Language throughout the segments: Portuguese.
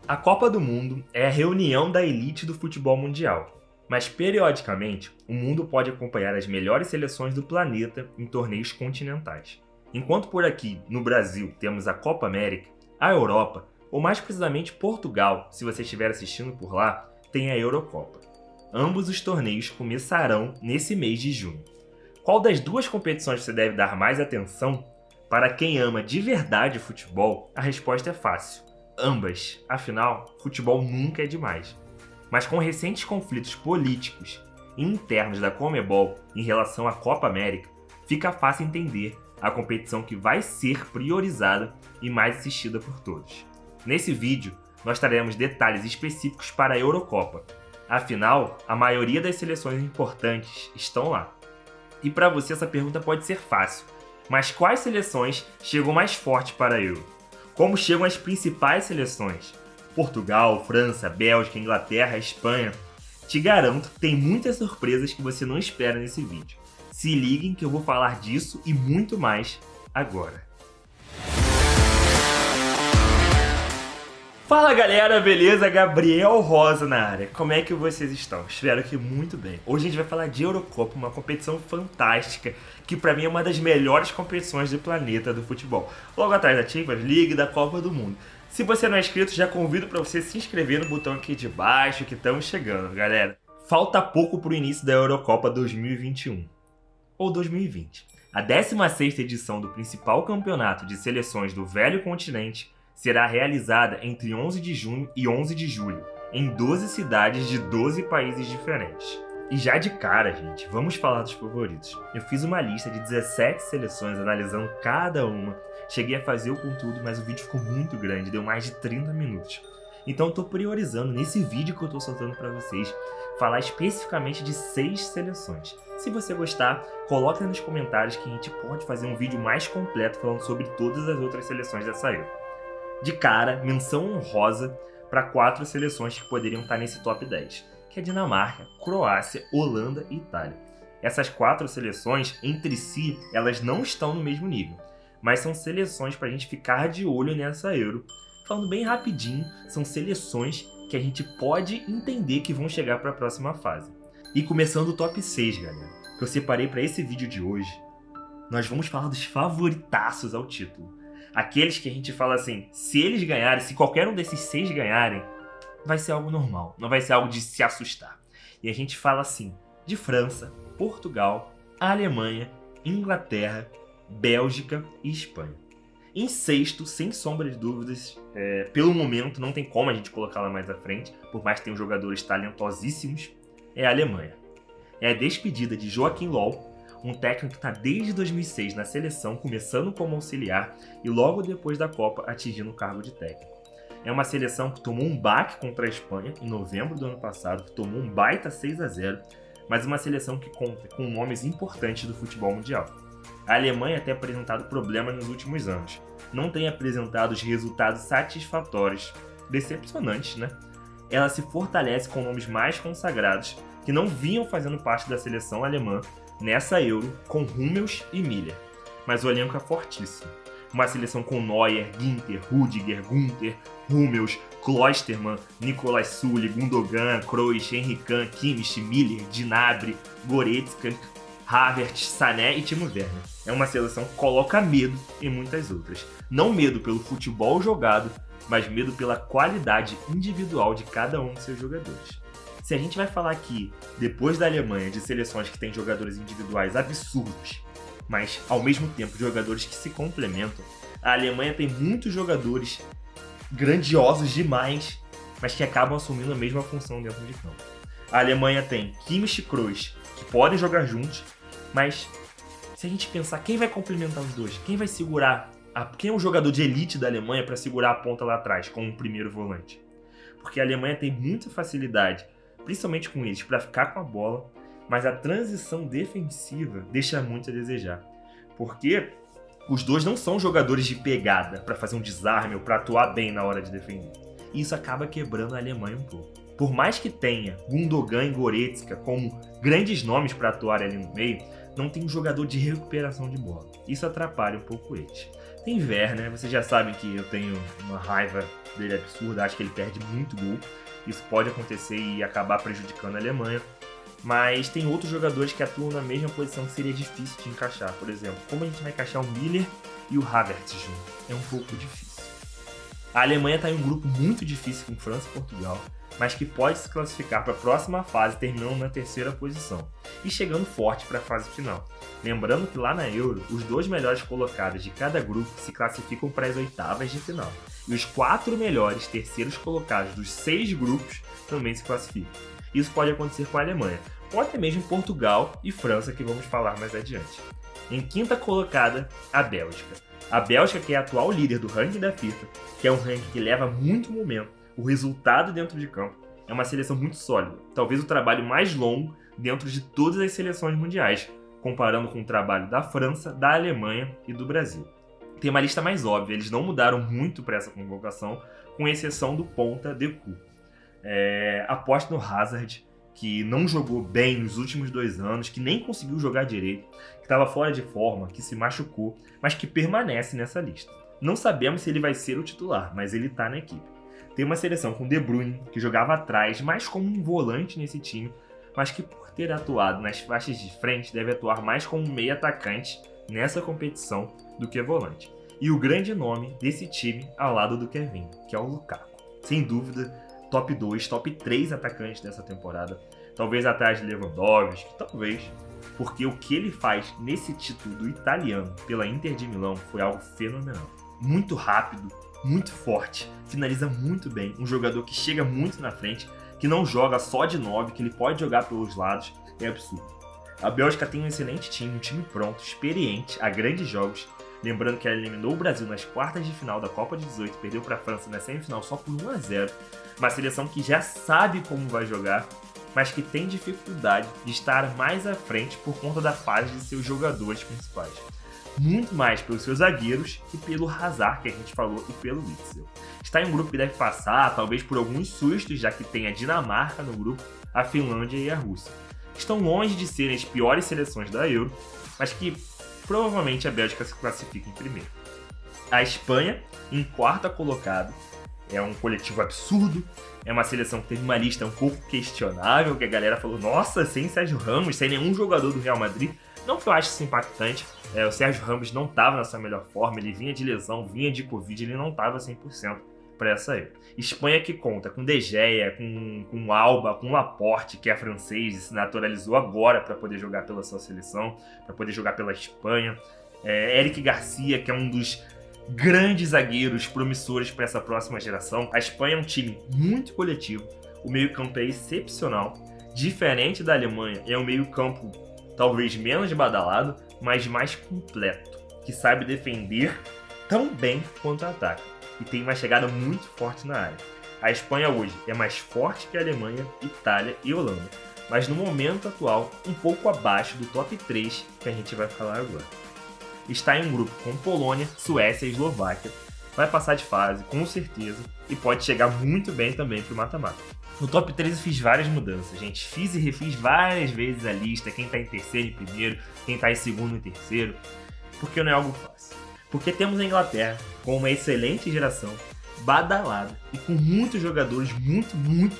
A Copa do Mundo é a reunião da elite do futebol mundial, mas periodicamente o mundo pode acompanhar as melhores seleções do planeta em torneios continentais. Enquanto por aqui, no Brasil, temos a Copa América, a Europa, ou mais precisamente Portugal, se você estiver assistindo por lá, tem a Eurocopa. Ambos os torneios começarão nesse mês de junho. Qual das duas competições você deve dar mais atenção? Para quem ama de verdade o futebol, a resposta é fácil. Ambas, afinal, futebol nunca é demais. Mas com recentes conflitos políticos e internos da Conmebol em relação à Copa América, fica fácil entender a competição que vai ser priorizada e mais assistida por todos. Nesse vídeo, nós traremos detalhes específicos para a Eurocopa. Afinal, a maioria das seleções importantes estão lá. E para você essa pergunta pode ser fácil, mas quais seleções chegam mais forte para a Euro? Como chegam as principais seleções? Portugal, França, Bélgica, Inglaterra, Espanha. Te garanto que tem muitas surpresas que você não espera nesse vídeo. Se liguem que eu vou falar disso e muito mais agora. Fala galera, beleza? Gabriel Rosa na área. Como é que vocês estão? Espero que muito bem. Hoje a gente vai falar de Eurocopa, uma competição fantástica que pra mim é uma das melhores competições do planeta do futebol. Logo atrás da Champions League e da Copa do Mundo. Se você não é inscrito, já convido pra você se inscrever no botão aqui de baixo que estamos chegando, galera. Falta pouco pro início da Eurocopa 2021. Ou 2020. A 16ª edição do principal campeonato de seleções do velho continente será realizada entre 11 de junho e 11 de julho, em 12 cidades de 12 países diferentes. E já de cara, gente, vamos falar dos favoritos. Eu fiz uma lista de 17 seleções analisando cada uma. Cheguei a fazer o conteúdo, mas o vídeo ficou muito grande, deu mais de 30 minutos. Então eu tô priorizando, nesse vídeo que eu tô soltando para vocês, falar especificamente de 6 seleções. Se você gostar, coloque nos comentários que a gente pode fazer um vídeo mais completo falando sobre todas as outras seleções dessa Euro. De cara, menção honrosa para 4 seleções que poderiam estar nesse top 10, que é Dinamarca, Croácia, Holanda e Itália. Essas 4 seleções, entre si, elas não estão no mesmo nível, mas são seleções para a gente ficar de olho nessa Euro. Falando bem rapidinho, são seleções que a gente pode entender que vão chegar para a próxima fase. E começando o top 6, galera, que eu separei para esse vídeo de hoje, nós vamos falar dos favoritaços ao título. Aqueles que a gente fala assim, se eles ganharem, se qualquer um desses 6 ganharem, vai ser algo normal, não vai ser algo de se assustar. E a gente fala assim, de França, Portugal, Alemanha, Inglaterra, Bélgica e Espanha. Em sexto, sem sombra de dúvidas, pelo momento não tem como a gente colocar lá mais à frente, por mais que tenham jogadores talentosíssimos, é a Alemanha. É a despedida de Joachim Löw, um técnico que está desde 2006 na seleção, começando como auxiliar e logo depois da Copa atingindo o cargo de técnico. É uma seleção que tomou um baque contra a Espanha em novembro do ano passado, que tomou um baita 6-0, mas uma seleção que conta com nomes importantes do futebol mundial. A Alemanha tem apresentado problemas nos últimos anos, não tem apresentado os resultados satisfatórios, decepcionantes, né? Ela se fortalece com nomes mais consagrados que não vinham fazendo parte da seleção alemã nessa Euro, com Hummels e Müller. Mas o elenco é fortíssimo. Uma seleção com Neuer, Ginter, Rüdiger, Günther, Hummels, Klostermann, Nicolas Süle, Gundogan, Kroos, Henry Kahn, Kimmich, Müller, Gnabry, Goretzka, Havertz, Sané e Timo Werner. É uma seleção que coloca medo em muitas outras. Não medo pelo futebol jogado, mas medo pela qualidade individual de cada um de seus jogadores. Se a gente vai falar aqui, depois da Alemanha, de seleções que têm jogadores individuais absurdos, mas ao mesmo tempo jogadores que se complementam, a Alemanha tem muitos jogadores grandiosos demais, mas que acabam assumindo a mesma função dentro de campo. A Alemanha tem Kimmich e Kroos, que podem jogar juntos, mas se a gente pensar quem vai complementar os dois, quem vai segurar, quem é o jogador de elite da Alemanha para segurar a ponta lá atrás, como um primeiro volante? Porque a Alemanha tem muita facilidade, principalmente com eles, para ficar com a bola, mas a transição defensiva deixa muito a desejar. Porque os dois não são jogadores de pegada para fazer um desarme ou para atuar bem na hora de defender. E isso acaba quebrando a Alemanha um pouco. Por mais que tenha Gundogan e Goretzka como grandes nomes para atuar ali no meio, não tem um jogador de recuperação de bola. Isso atrapalha um pouco eles. Tem Werner, vocês já sabem que eu tenho uma raiva chute dele é absurdo, acho que ele perde muito gol. Isso pode acontecer e acabar prejudicando a Alemanha. Mas tem outros jogadores que atuam na mesma posição que seria difícil de encaixar. Por exemplo, como a gente vai encaixar o Miller e o Havertz junto? É um pouco difícil. A Alemanha está em um grupo muito difícil com França e Portugal, mas que pode se classificar para a próxima fase terminando na terceira posição e chegando forte para a fase final. Lembrando que lá na Euro, os 2 melhores colocados de cada grupo se classificam para as oitavas de final e os 4 melhores terceiros colocados dos 6 grupos também se classificam. Isso pode acontecer com a Alemanha, ou até mesmo Portugal e França, que vamos falar mais adiante. Em quinta colocada, a Bélgica. A Bélgica, que é a atual líder do ranking da FIFA, que é um ranking que leva muito momento, o resultado dentro de campo, é uma seleção muito sólida. Talvez o trabalho mais longo dentro de todas as seleções mundiais, comparando com o trabalho da França, da Alemanha e do Brasil. Tem uma lista mais óbvia, eles não mudaram muito para essa convocação, com exceção do ponta Deco. Aposto no Hazard, que não jogou bem nos últimos 2 anos, que nem conseguiu jogar direito, que estava fora de forma, que se machucou, mas que permanece nessa lista. Não sabemos se ele vai ser o titular, mas ele está na equipe. Tem uma seleção com De Bruyne, que jogava atrás, mais como um volante nesse time, mas que por ter atuado nas faixas de frente, deve atuar mais como um meio atacante nessa competição do que volante. E o grande nome desse time ao lado do Kevin, que é o Lukaku. Sem dúvida, top 2, top 3 atacantes dessa temporada. Talvez atrás de Lewandowski, talvez. Porque o que ele faz nesse título do italiano pela Inter de Milão foi algo fenomenal. Muito rápido, muito forte, finaliza muito bem. Um jogador que chega muito na frente, que não joga só de 9, que ele pode jogar pelos lados. É absurdo. A Bélgica tem um excelente time, um time pronto, experiente, a grandes jogos. Lembrando que ela eliminou o Brasil nas quartas de final da Copa de 18, perdeu para a França na semifinal só por 1-0. Uma seleção que já sabe como vai jogar, mas que tem dificuldade de estar mais à frente por conta da fase de seus jogadores principais. Muito mais pelos seus zagueiros e pelo Hazard, que a gente falou, e pelo Witsel. Está em um grupo que deve passar, talvez por alguns sustos, já que tem a Dinamarca no grupo, a Finlândia e a Rússia. Estão longe de serem as piores seleções da Euro, mas que provavelmente a Bélgica se classifica em primeiro. A Espanha, em quarta colocado, é um coletivo absurdo, é uma seleção que teve uma lista um pouco questionável, que a galera falou, nossa, sem Sérgio Ramos, sem nenhum jogador do Real Madrid. Não que eu ache isso impactante, o Sérgio Ramos não estava na sua melhor forma, ele vinha de lesão, vinha de Covid, ele não estava 100% para essa época. Espanha que conta com De Gea, com Alba, com Laporte, que é francês e se naturalizou agora para poder jogar pela sua seleção, para poder jogar pela Espanha. Eric Garcia, que é um dos grandes zagueiros promissores para essa próxima geração. A Espanha é um time muito coletivo, o meio-campo é excepcional, diferente da Alemanha, é um meio-campo talvez menos badalado, mas mais completo, que sabe defender tão bem quanto ataca e tem uma chegada muito forte na área. A Espanha hoje é mais forte que a Alemanha, Itália e Holanda, mas no momento atual um pouco abaixo do top 3 que a gente vai falar agora. Está em um grupo com Polônia, Suécia e Eslováquia, vai passar de fase com certeza e pode chegar muito bem também para o mata-mata. No top 3 eu fiz várias mudanças, gente. Fiz e refiz várias vezes a lista, quem está em terceiro e primeiro, quem está em segundo e terceiro, porque não é algo fácil. Porque temos a Inglaterra com uma excelente geração, badalada e com muitos jogadores muito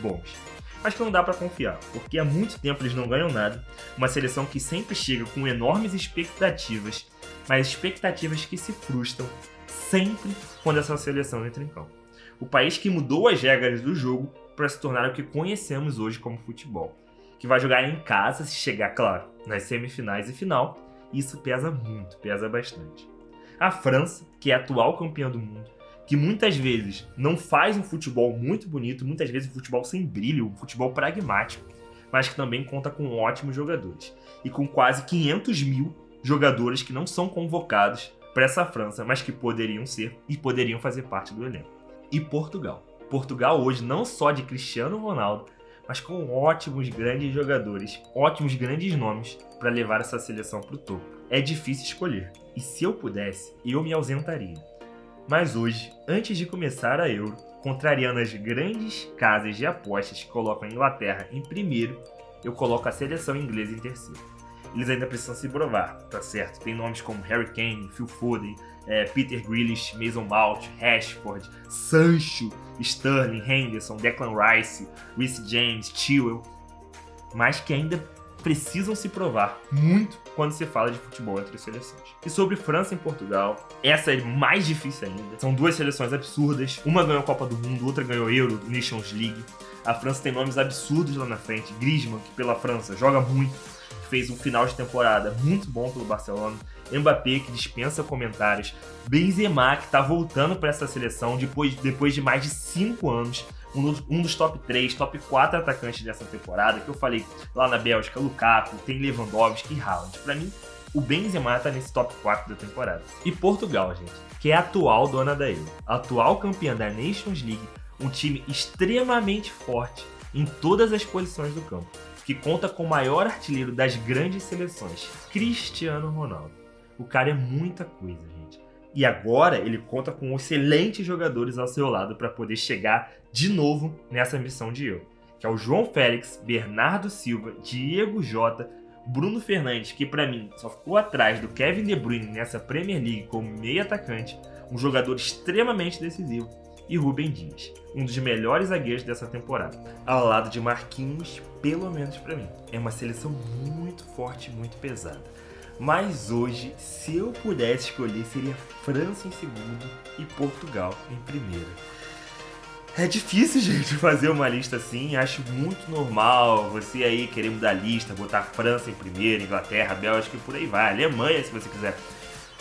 bons. Mas que não dá para confiar, porque há muito tempo eles não ganham nada, uma seleção que sempre chega com enormes expectativas, mas expectativas que se frustram sempre quando essa seleção entra em campo. O país que mudou as regras do jogo para se tornar o que conhecemos hoje como futebol, que vai jogar em casa se chegar, claro, nas semifinais e final, isso pesa muito, pesa bastante. A França, que é a atual campeã do mundo, que muitas vezes não faz um futebol muito bonito, muitas vezes um futebol sem brilho, um futebol pragmático, mas que também conta com ótimos jogadores, e com quase 500 mil jogadores que não são convocados para essa França, mas que poderiam ser e poderiam fazer parte do elenco. E Portugal. Portugal hoje não só de Cristiano Ronaldo, mas com ótimos grandes jogadores, ótimos grandes nomes para levar essa seleção para o topo. É difícil escolher, e se eu pudesse, eu me ausentaria. Mas hoje, antes de começar a Euro, contrariando as grandes casas de apostas que colocam a Inglaterra em primeiro, eu coloco a seleção inglesa em terceiro. eles ainda precisam se provar, tá certo? Tem nomes como Harry Kane, Phil Foden, Peter Grealish, Mason Mount, Rashford, Sancho, Sterling, Henderson, Declan Rice, Reece James, Chilwell, mas que ainda precisam se provar muito quando se fala de futebol entre as seleções. E sobre França e Portugal, essa é mais difícil ainda. São duas seleções absurdas. Uma ganhou a Copa do Mundo, outra ganhou Euro, Nations League. A França tem nomes absurdos lá na frente. Griezmann, que pela França joga muito, fez um final de temporada muito bom pelo Barcelona. Mbappé, que dispensa comentários. Benzema, que tá voltando para essa seleção depois de mais de 5 anos. Um dos top 3, top 4 atacantes dessa temporada, que eu falei lá na Bélgica, Lukaku, tem Lewandowski e Haaland. Pra mim, o Benzema tá nesse top 4 da temporada. E Portugal, gente, que é a atual dona da Euro, atual campeã da Nations League, um time extremamente forte em todas as posições do campo, que conta com o maior artilheiro das grandes seleções, Cristiano Ronaldo. O cara é muita coisa, gente. E agora ele conta com excelentes jogadores ao seu lado para poder chegar de novo nessa missão de Euro, que é o João Félix, Bernardo Silva, Diego Jota, Bruno Fernandes, que para mim só ficou atrás do Kevin De Bruyne nessa Premier League como meio atacante, um jogador extremamente decisivo, e Rúben Dias, um dos melhores zagueiros dessa temporada, ao lado de Marquinhos, pelo menos para mim. É uma seleção muito forte, muito pesada. Mas hoje, se eu pudesse escolher, seria França em segundo e Portugal em primeiro. É difícil, gente, fazer uma lista assim. Acho muito normal você aí querer mudar a lista, botar França em primeiro, Inglaterra, Bélgica e por aí vai. Alemanha, se você quiser.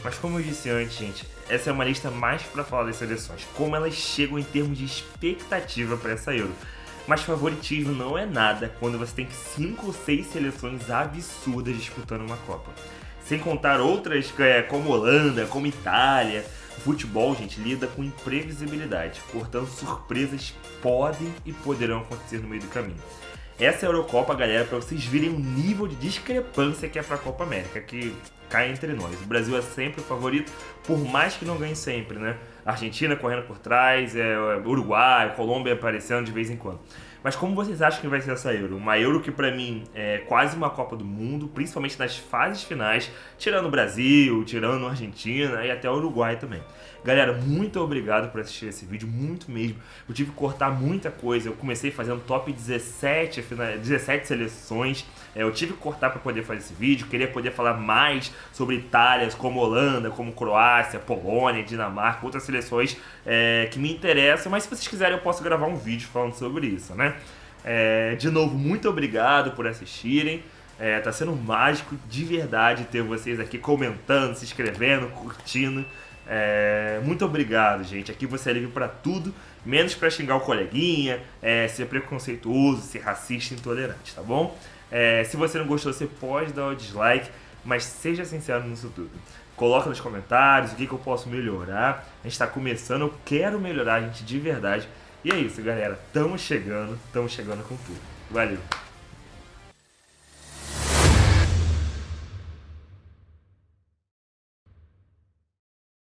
Mas como eu disse antes, gente, essa é uma lista mais para falar das seleções. Como elas chegam em termos de expectativa para essa Euro. Mas favoritismo não é nada quando você tem 5 ou 6 seleções absurdas disputando uma Copa. Sem contar outras como Holanda, como Itália. O futebol, gente, lida com imprevisibilidade. Portanto, surpresas podem e poderão acontecer no meio do caminho. Essa é a Eurocopa, galera, para vocês verem o nível de discrepância que é para a Copa América, que cai entre nós. O Brasil é sempre o favorito, por mais que não ganhe sempre, né? Argentina correndo por trás, Uruguai, Colômbia aparecendo de vez em quando. Mas como vocês acham que vai ser essa Euro? Uma Euro que pra mim é quase uma Copa do Mundo, principalmente nas fases finais, tirando o Brasil, tirando a Argentina e até o Uruguai também. Galera, muito obrigado por assistir esse vídeo, muito mesmo. Eu tive que cortar muita coisa, eu comecei fazendo top 17 seleções. Eu tive que cortar para poder fazer esse vídeo, queria poder falar mais sobre Itália, como Holanda, como Croácia, Polônia, Dinamarca, outras seleções que me interessam, mas se vocês quiserem eu posso gravar um vídeo falando sobre isso, né? De novo, muito obrigado por assistirem. Tá sendo mágico de verdade ter vocês aqui comentando, se inscrevendo, curtindo. Muito obrigado, gente. Aqui você é livre pra tudo, menos pra xingar o coleguinha, ser preconceituoso, ser racista e intolerante, tá bom? Se você não gostou, você pode dar o dislike, mas seja sincero nisso tudo. Coloca nos comentários o que eu posso melhorar. A gente tá começando, eu quero melhorar, gente, de verdade. E é isso, galera. Estamos chegando com tudo. Valeu!